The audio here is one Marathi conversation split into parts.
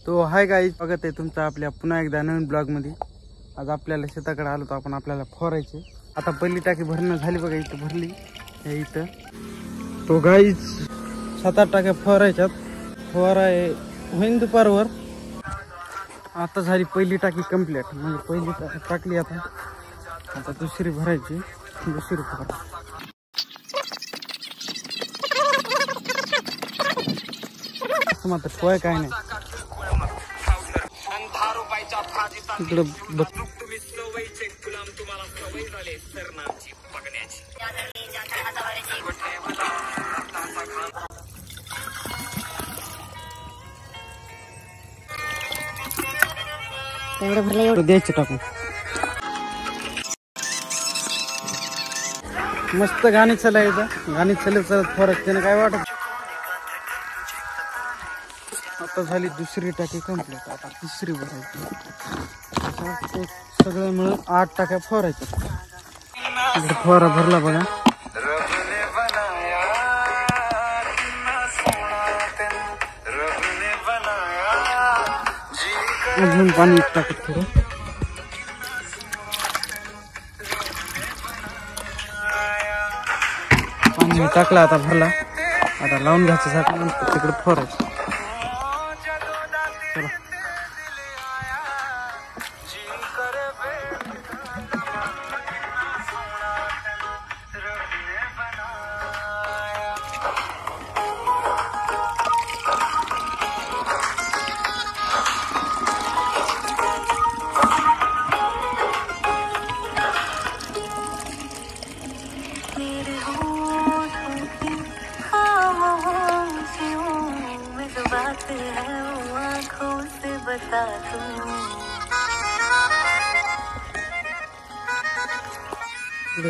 तो हाय गाईज, स्वागत आहे तुमचं आपल्या पुन्हा एकदा नवीन ब्लॉग मध्ये। आज आपल्याला शेताकडे आलो तर आपण आपल्याला फवारायचे। आता पहिली टाकी भरणं झाली बघा, इथं भरली हे इथं। तो गाईज 7-8 टाक्या फवारायच्यात, फवारा होईन दुपारवर। आता झाली पहिली टाकी कंप्लीट, म्हणजे पहिली टाकली आता दुसरी भरायची, दुसरी फवारा। मात्र सोय काय नाही इकडं बघ। द्यायचं टाकून मस्त गाणी चालायचं, गाणी चालत फरक त्याने काय वाटत। आता झाली दुसरी टाकी कंप्लीट, आता तिसरी भरायची। सगळं मिळून 8 टाक्या फवारायच्या। फवारा भरला बघा, अजून पाणी टाकत थोडं। पाणी टाकला, आता भरला, आता लावून घ्यायचं झाकण, तिकडे फवारायचं।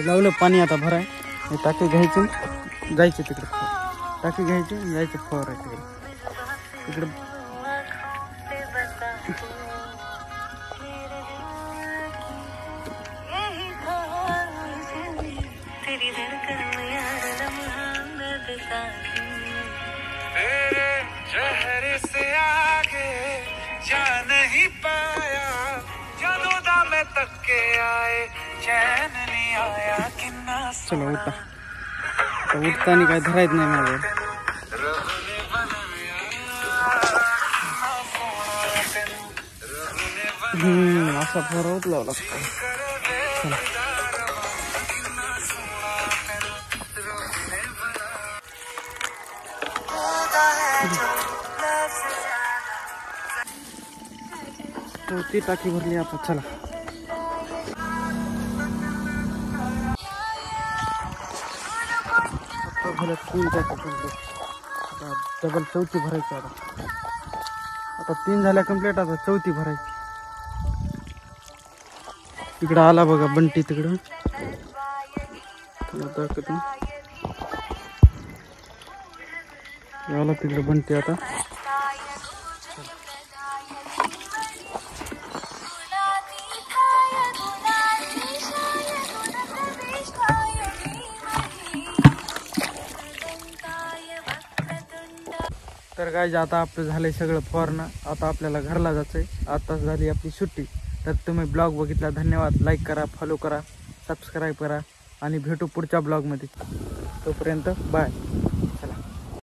लावलं पाणी, आता भराय। हे टाकी घ्यायची, जायचे तिकडे, टाकी घ्यायची, जायचं फवारायचं तिकडे। चेहरे से आगे जा नहीं पाया, जनोदा में तक के आए, चैन नहीं आया किन्ना। चलो उठा, उठताना काय धरायच नाही माझं। असा फवारा उचलावा लागतो। ती टाकी भरली आता, चला भरत 3 टाकी कंप्लीट, आता डबल चौथी भरायची। आता 3 झाल्या कंप्लीट, आता चौथी भरायची। इकडं आला बघा बंटी, तिकडं दाखवतो आला तिकडं बंटी। आता तर काय, आता आपलं झालंय सगळं फवारणं, आता आपल्याला घरला जायचंय। आता झाली आपली सुट्टी। तर तुम्ही ब्लॉग बघितला, धन्यवाद। लाईक करा, फॉलो करा, सबस्क्राईब करा आणि भेटू पुढच्या ब्लॉगमध्ये। तोपर्यंत बाय।